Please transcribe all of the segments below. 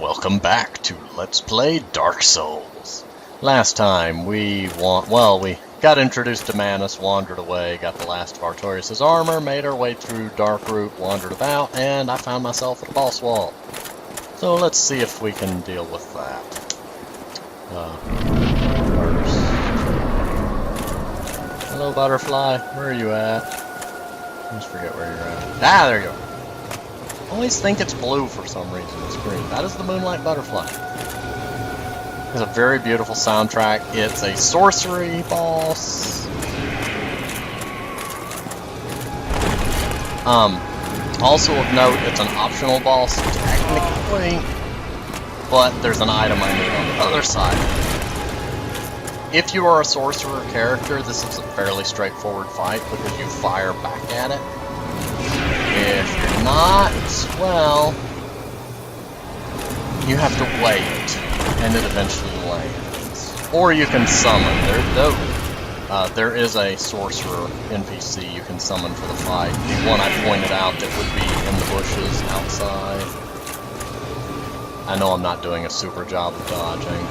Welcome back to Let's Play Dark Souls. Last time we got introduced to Manus, wandered away, got the last of Artorias' armor, made our way through darkroot, wandered about, and I found myself at a boss wall. So let's see if we can deal with that. First. Hello, butterfly. Where are you at? I always forget where you're at. Ah, there you are. I always think it's blue for some reason. It's green. That is the Moonlight Butterfly. It's a very beautiful soundtrack. It's a sorcery boss. Also of note, it's an optional boss technically, but there's an item I need on the other side. If you are a sorcerer character, this is a fairly straightforward fight because you fire back at it. If you're not, well, you have to wait, and it eventually lands. Or you can summon. There is a sorcerer NPC you can summon for the fight. The one I pointed out that would be in the bushes outside. I know I'm not doing a super job of dodging.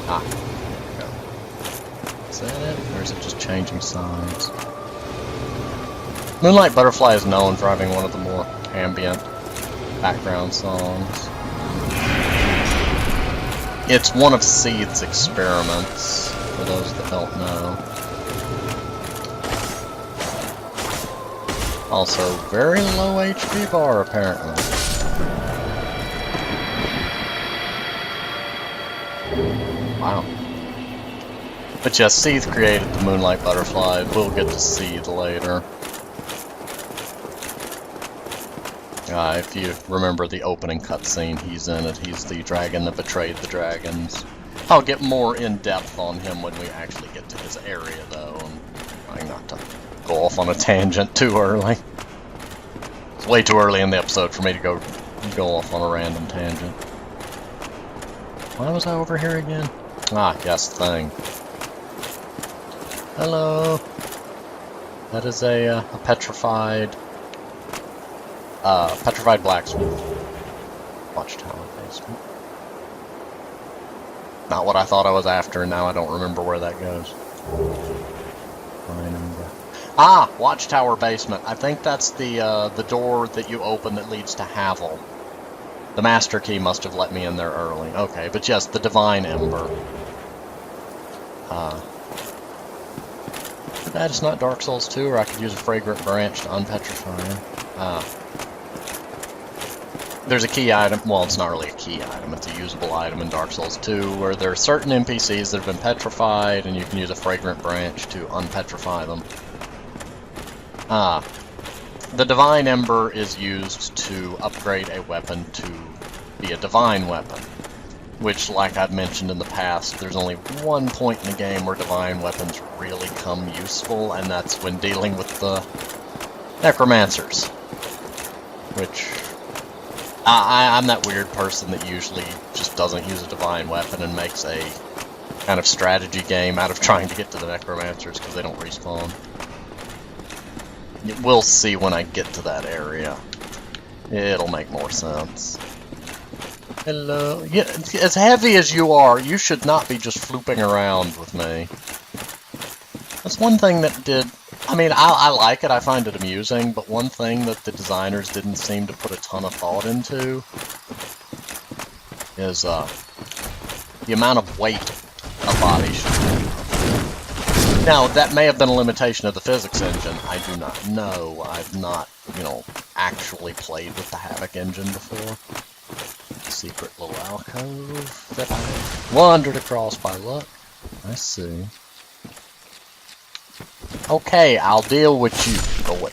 Ah, there we go. Is that it? Or is it just changing sides? Moonlight Butterfly is known for having one of the more ambient background songs. It's one of Seed's experiments, for those that don't know. Also, very low HP bar, apparently. Wow. But yes, Seed created the Moonlight Butterfly. We'll get to Seed later. If you remember the opening cutscene, he's in it. He's the dragon that betrayed the dragons. I'll get more in-depth on him when we actually get to his area, though. I'm trying not to go off on a tangent too early. It's way too early in the episode for me to go off on a random tangent. Why was I over here again? Ah, yes, thing. Hello. That is a petrified blacksmith. Watchtower basement. Not what I thought I was after, and now I don't remember where that goes. Ah! Watchtower basement. I think that's the door that you open that leads to Havel. The master key must have let me in there early. Okay, but yes, the Divine Ember. Too bad it's not Dark Souls 2, or I could use a Fragrant Branch to unpetrify him. There's a key item, well, it's not really a key item, it's a usable item in Dark Souls 2, where there are certain NPCs that have been petrified, and you can use a Fragrant Branch to unpetrify them. The Divine Ember is used to upgrade a weapon to be a Divine Weapon, which, like I've mentioned in the past, there's only one point in the game where Divine Weapons really come useful, and that's when dealing with the Necromancers, which... I'm that weird person that usually just doesn't use a Divine Weapon and makes a kind of strategy game out of trying to get to the Necromancers because they don't respawn. We'll see when I get to that area. It'll make more sense. Hello. Yeah, as heavy as you are, you should not be just flooping around with me. That's one thing that did... I mean, I like it, I find it amusing, but one thing that the designers didn't seem to put a ton of thought into is the amount of weight a body should have. Now, that may have been a limitation of the physics engine, I do not know. I've not, actually played with the Havoc engine before. Secret little alcove that I wandered across by luck. I see. Okay, I'll deal with you. Go away.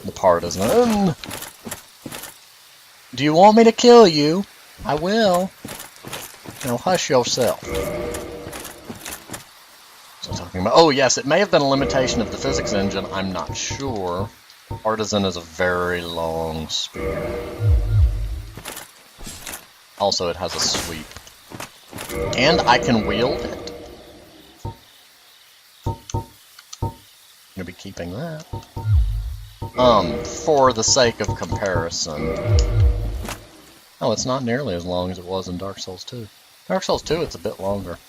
The partisan. Do you want me to kill you? I will. Now hush yourself. So talking about. Oh yes, it may have been a limitation of the physics engine. I'm not sure. Partisan is a very long spear. Also, it has a sweep. And I can wield it. Gonna be keeping that. For the sake of comparison. Oh, it's not nearly as long as it was in Dark Souls 2. Dark Souls 2, it's a bit longer.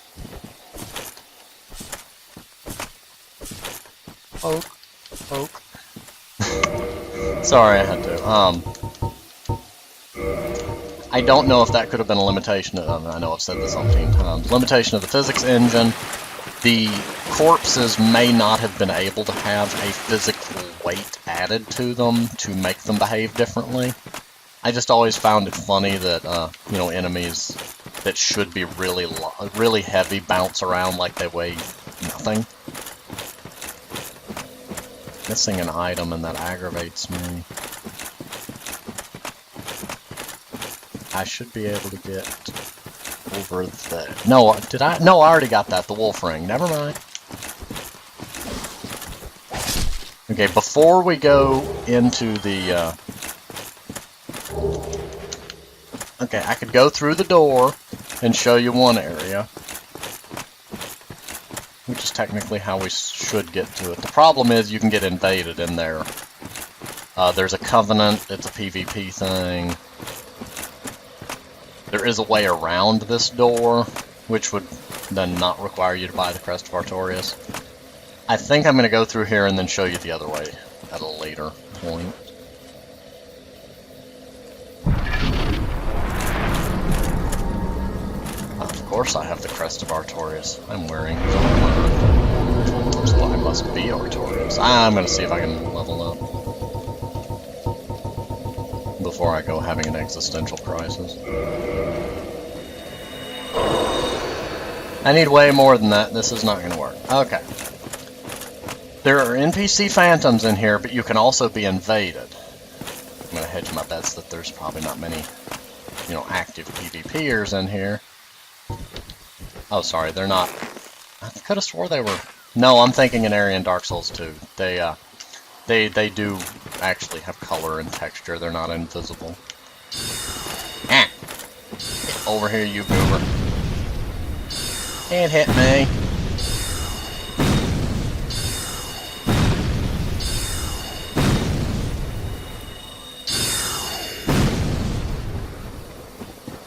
Poke. Poke. Sorry, I had to. I don't know if that could have been a limitation of, I know I've said this umpteen times, limitation of the physics engine. The corpses may not have been able to have a physical weight added to them to make them behave differently. I just always found it funny that, you know, enemies that should be really heavy bounce around like they weigh nothing. Missing an item, and that aggravates me. I should be able to get over there. No, did I? No, I already got that, the wolf ring. Never mind. Okay, before we go into the, okay, I could go through the door and show you one area, which is technically how we should get to it. The problem is you can get invaded in there. There's a covenant, it's a PvP thing. There is a way around this door, which would then not require you to buy the Crest of Artorias. I think I'm going to go through here and then show you the other way at a later point. Of course I have the Crest of Artorias. I'm wearing the armor. So I must be Artorias. I'm going to see if I can level up before I go having an existential crisis. I need way more than that. This is not going to work. Okay. There are NPC phantoms in here, but you can also be invaded. I'm going to hedge my bets that there's probably not many, you know, active PvPers in here. Oh, sorry, they're not. I could have swore they were. No, I'm thinking an area in Dark Souls 2. They do actually have color and texture. They're not invisible. Ah! Get over here, you goober. Can't hit me.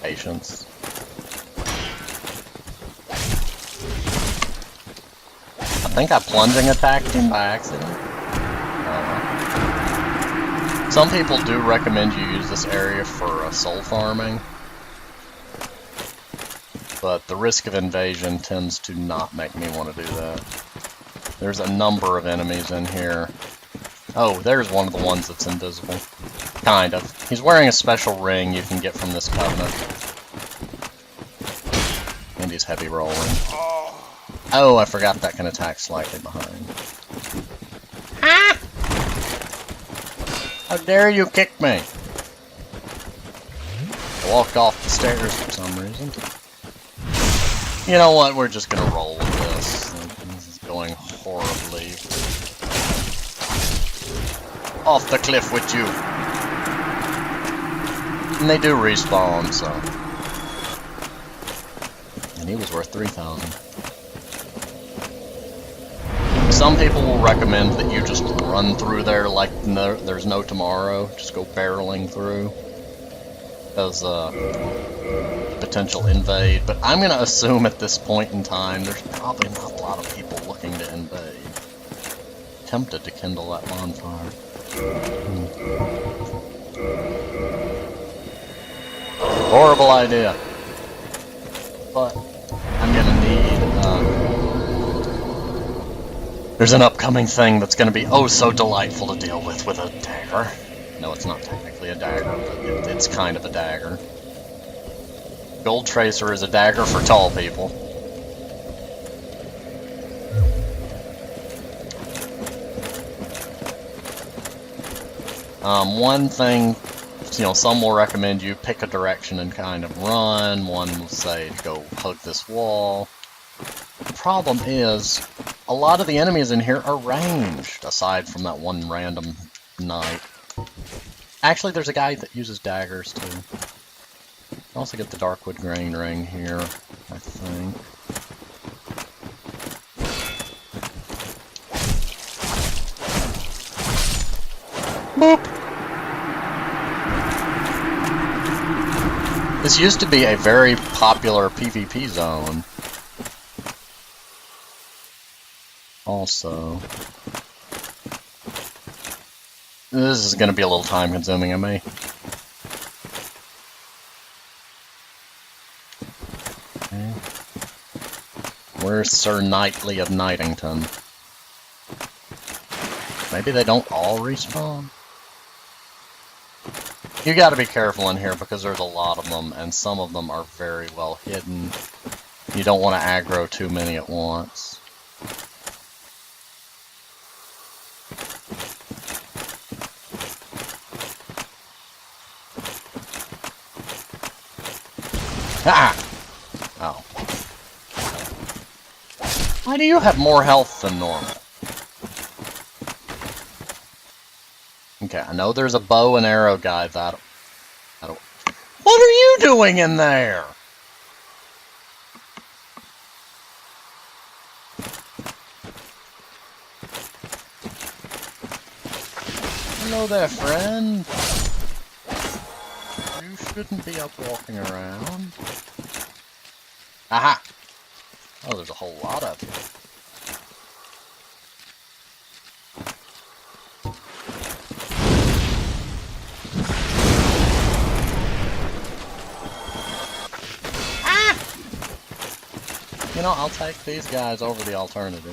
Patience. I think I plunging attacked him by accident. Some people do recommend you use this area for soul farming, but the risk of invasion tends to not make me want to do that. There's a number of enemies in here. Oh, there's one of the ones that's invisible. Kind of. He's wearing a special ring you can get from this covenant. And he's heavy rolling. Oh, I forgot that can attack slightly behind. Ah! How dare you kick me? I walked off the stairs for some reason. You know what? We're just gonna roll with this. This is going horribly. Off the cliff with you. And they do respawn, so. And he was worth 3,000. Some people will recommend that you just run through there like there's no tomorrow. Just go barreling through. As potential invade. But I'm going to assume at this point in time there's probably not a lot of people looking to invade. Tempted to kindle that bonfire. Horrible idea. But I'm going to need... there's an upcoming thing that's going to be oh so delightful to deal with a dagger. No, it's not technically a dagger, but it's kind of a dagger. Gold Tracer is a dagger for tall people. One thing, you know, some will recommend you pick a direction and kind of run. One will say go hug this wall. The problem is, a lot of the enemies in here are ranged, aside from that one random knight. Actually, there's a guy that uses daggers, too. I also get the Darkwood Grain Ring here, I think. Boop! This used to be a very popular PvP zone. Also, this is going to be a little time consuming on me. Okay. Where's Sir Knightley of Knightington? Maybe they don't all respawn? You gotta be careful in here because there's a lot of them, and some of them are very well hidden. You don't want to aggro too many at once. Ah! Oh. Why do you have more health than normal? Okay, I know there's a bow and arrow guy that... What are you doing in there? Hello there, friend. You shouldn't be up walking around. Aha! Oh, there's a whole lot of you. You know, I'll take these guys over the alternative.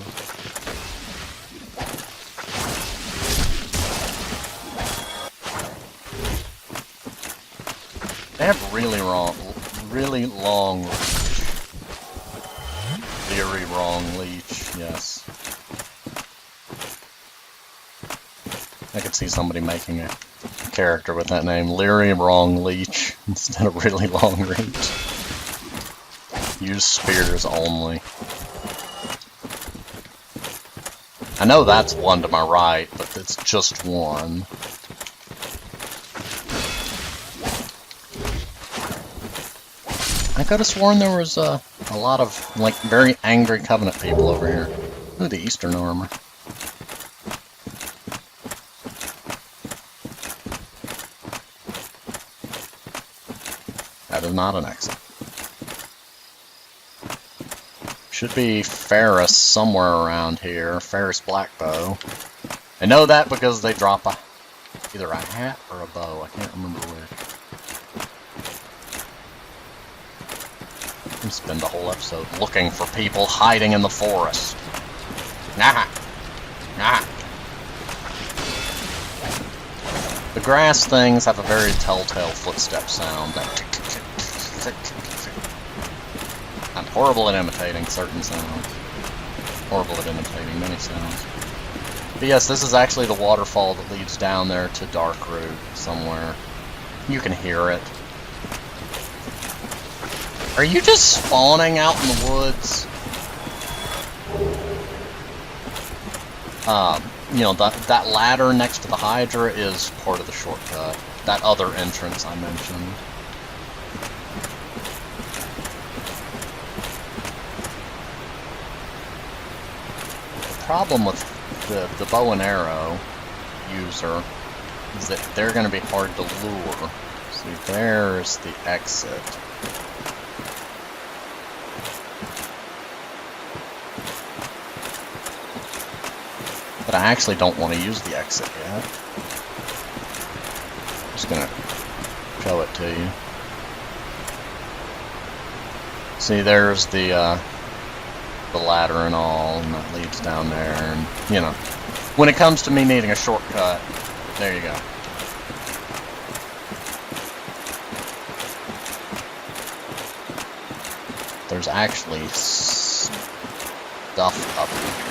They have really long leech. Very wrong leech, yes. I could see somebody making a character with that name, Leary Wrong Leech, instead of really long reach. Use spears only. I know that's one to my right, but it's just one. I could have sworn there was a lot of, like, very angry Covenant people over here. Ooh, the Eastern armor. That is not an exit. Should be Ferris somewhere around here. Ferris Blackbow. I know that because they drop either a hat or a bow. I can't remember which. We spend the whole episode looking for people hiding in the forest. Nah. Nah. The grass things have a very telltale footstep sound. I'm horrible at imitating certain sounds. Horrible at imitating many sounds. But yes, this is actually the waterfall that leads down there to Darkroot somewhere. You can hear it. Are you just spawning out in the woods? You know, that ladder next to the Hydra is part of the shortcut. That other entrance I mentioned. Problem with the bow and arrow user is that they're going to be hard to lure. See, there's the exit. But I actually don't want to use the exit yet. I'm just going to show it to you. See, there's the ladder and all, and that leads down there, and, you know, when it comes to me needing a shortcut, there you go. There's actually stuff up here.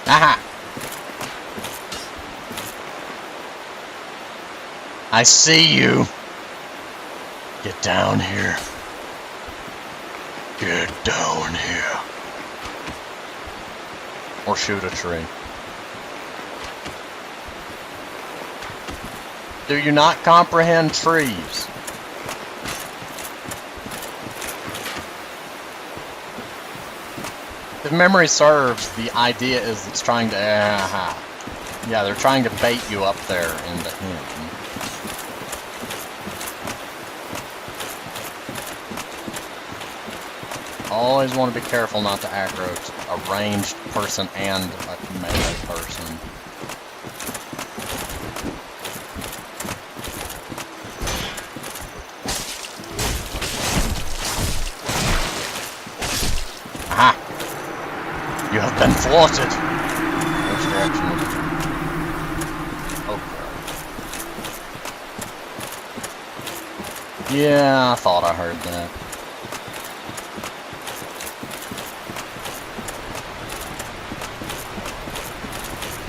Aha! I see you! Get down here. Get down here. Or shoot a tree. Do you not comprehend trees? memory serves, the idea is it's trying to... yeah, they're trying to bait you up there into him. Always want to be careful not to aggro a ranged person and a melee person. Aha! You have been thwarted! Which direction was it? Okay. Yeah, I thought I heard that.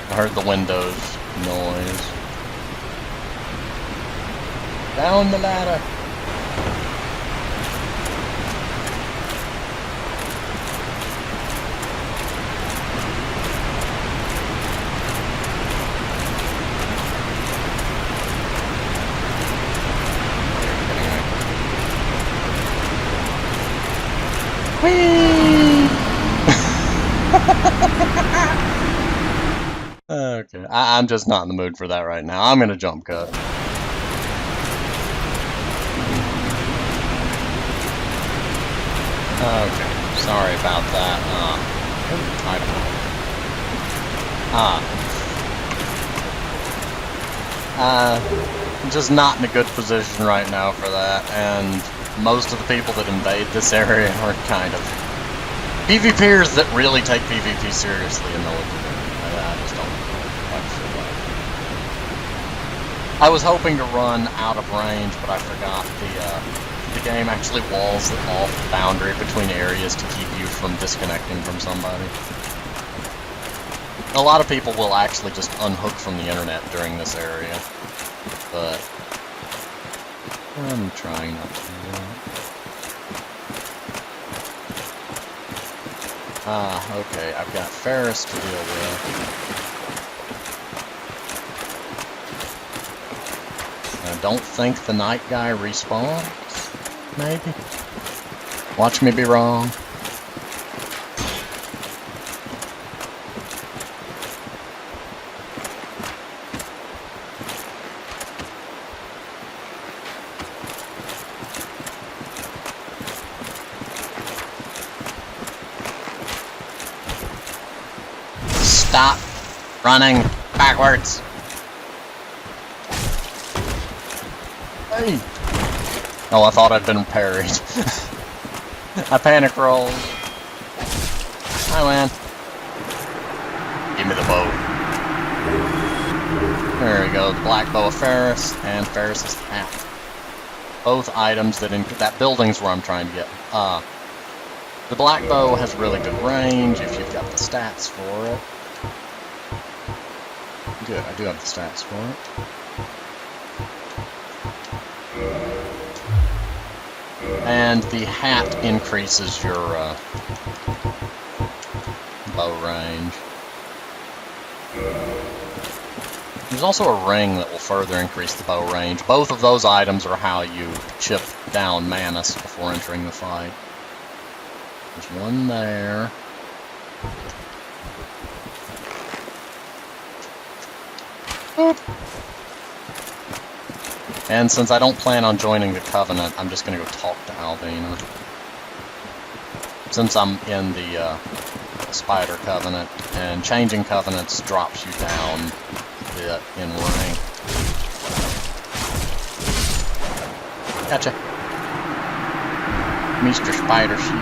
I heard the windows noise. Down the ladder! Whee! Okay, I'm just not in the mood for that right now. I'm gonna jump cut. Okay, sorry about that. I'm just not in a good position right now for that, and most of the people that invade this area are kind of PvPers that really take PvP seriously and know what to do. I just don't feel like. I was hoping to run out of range, but I forgot the game actually walls off the boundary between areas to keep you from disconnecting from somebody. A lot of people will actually just unhook from the internet during this area, but I'm trying not to do that. Okay, I've got Ferris to deal with. I don't think the night guy respawns, maybe? Watch me be wrong. Stop running backwards. Hey. Oh, I thought I'd been parried. I panic rolled. I win. Give me the bow. There we go. The black bow of Ferris and Ferris's hat. Both items that building's where I'm trying to get. The black bow has really good range if you've got the stats for it. Good, I do have the stats for it. And the hat increases your bow range. There's also a ring that will further increase the bow range. Both of those items are how you chip down Manus before entering the fight. There's one there. Boop. And since I don't plan on joining the Covenant, I'm just gonna go talk to Alvina. Since I'm in the Spider Covenant, and changing Covenants drops you down a bit in rank. Gotcha. Mr. Spider Shield.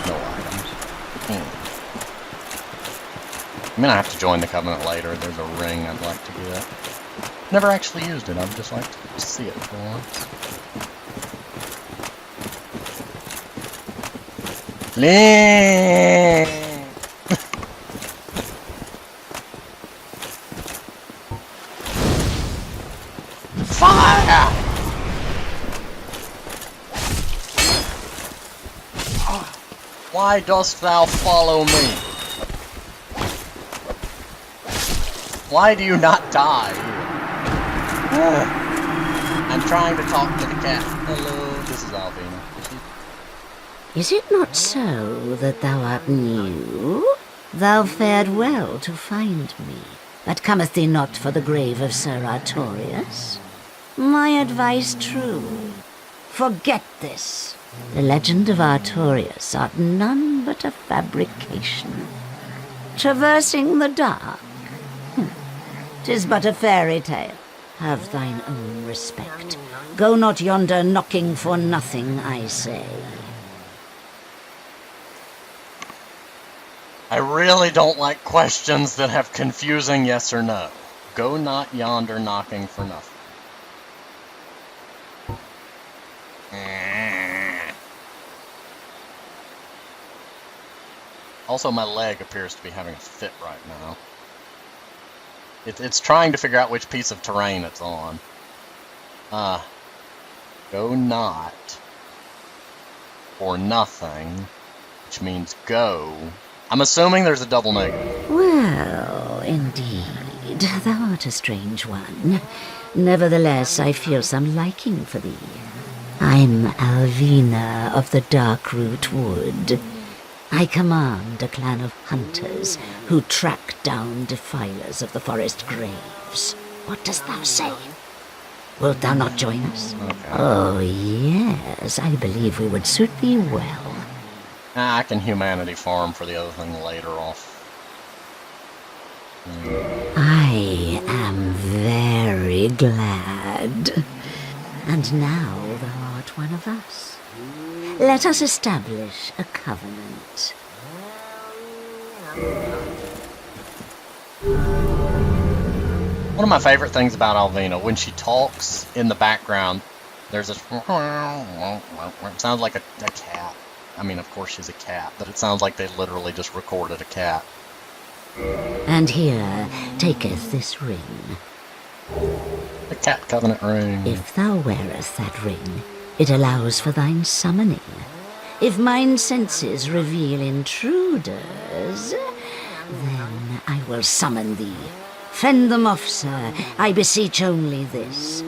No items. I'm gonna have to join the Covenant later. There's a ring I'd like to get. Never actually used it. I'd just like to see it for once. Fire! Why dost thou follow me? Why do you not die? I'm trying to talk to the cat. Hello, this is Alvina. Is it not so that thou art new? Thou fared well to find me, but cometh thee not for the grave of Sir Artorius? My advice true. Forget this. The legend of Artorius art none but a fabrication. Traversing the dark? 'Tis but a fairy tale. Have thine own respect. Go not yonder knocking for nothing, I say. I really don't like questions that have confusing yes or no. Go not yonder knocking for nothing. Also, my leg appears to be having a fit right now. It's trying to figure out which piece of terrain it's on. Go not or nothing, which means go. I'm assuming there's a double negative. Well, indeed, thou art a strange one. Nevertheless, I feel some liking for thee. I'm Alvina of the Darkroot Wood. I command a clan of hunters who track down defilers of the forest graves. What dost thou say? Wilt thou not join us? Okay. Oh, yes, I believe we would suit thee well. I can humanity farm for the other thing later off. I am very glad. And now thou art one of us. Let us establish a covenant. One of my favorite things about Alvina, when she talks in the background, there's this... It sounds like a cat. I mean, of course she's a cat, but it sounds like they literally just recorded a cat. And here taketh this ring. The cat covenant ring. If thou wearest that ring, it allows for thine summoning. If mine senses reveal intruders, then I will summon thee. Fend them off, sir. I beseech only this.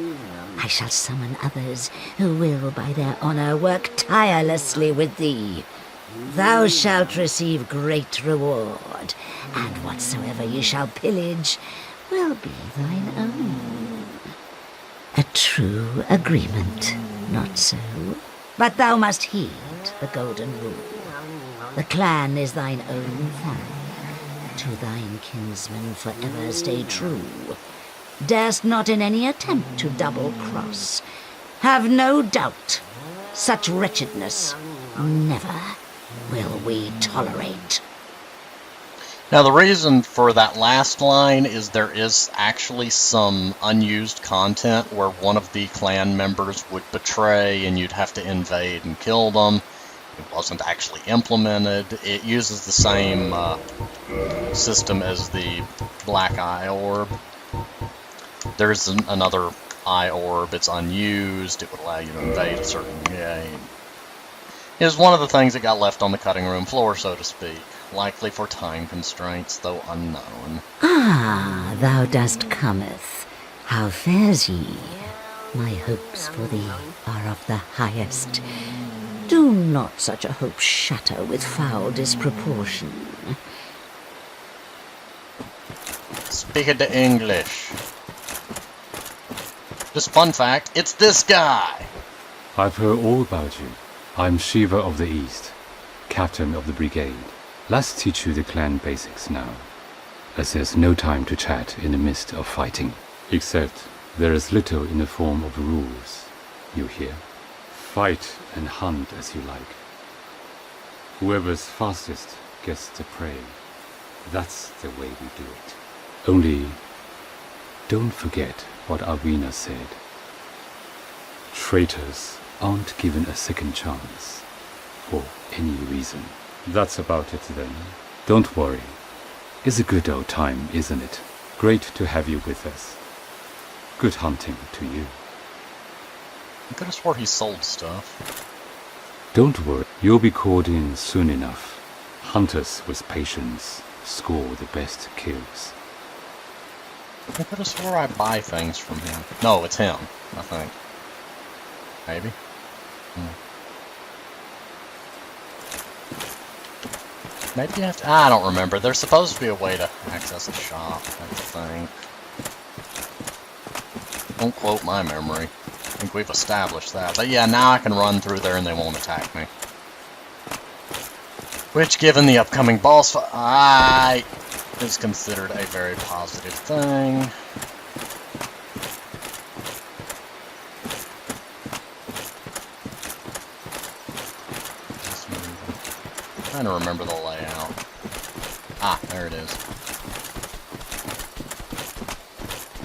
I shall summon others who will, by their honor, work tirelessly with thee. Thou shalt receive great reward, and whatsoever ye shall pillage will be thine own. A true agreement, not so? But thou must heed the golden rule. The clan is thine own family. To thine kinsmen forever stay true. Darest not in any attempt to double-cross. Have no doubt, such wretchedness never will we tolerate. Now, the reason for that last line is there is actually some unused content where one of the clan members would betray and you'd have to invade and kill them. It wasn't actually implemented. It uses the same system as the Black Eye Orb. There's another Eye Orb. It's unused. It would allow you to invade a certain game. It was one of the things that got left on the cutting room floor, so to speak. Likely for time constraints, though unknown. Ah, thou dost cometh. How fares ye? My hopes for thee are of the highest. Do not such a hope shatter with foul disproportion. Speak it to English. Just fun fact, it's this guy! I've heard all about you. I'm Shiva of the East, captain of the brigade. Let's teach you the clan basics now, as there's no time to chat in the midst of fighting. Except there is little in the form of rules, you hear? Fight and hunt as you like. Whoever's fastest gets the prey. That's the way we do it. Only, don't forget what Alvina said. Traitors aren't given a second chance, for any reason. That's about it then. Don't worry. It's a good old time, isn't it? Great to have you with us. Good hunting to you. I could have swore he sold stuff. Don't worry, you'll be called in soon enough. Hunters with patience score the best kills. I could have swore I buy things from him. No, it's him, I think. Maybe? Maybe you have to... I don't remember. There's supposed to be a way to access a shop, I think. Don't quote my memory. I think we've established that. But yeah, now I can run through there and they won't attack me. Which, given the upcoming boss fight, is considered a very positive thing. I'm trying to remember the layout. Ah, there it is.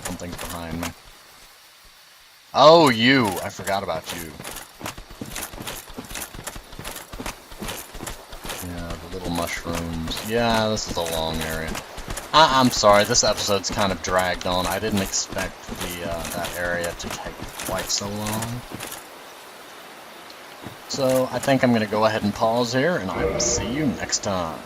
Something's behind me. Oh, you! I forgot about you. Yeah, the little mushrooms. Yeah, this is a long area. I'm sorry, this episode's kind of dragged on. I didn't expect that area to take quite so long. So, I think I'm going to go ahead and pause here, and I will see you next time.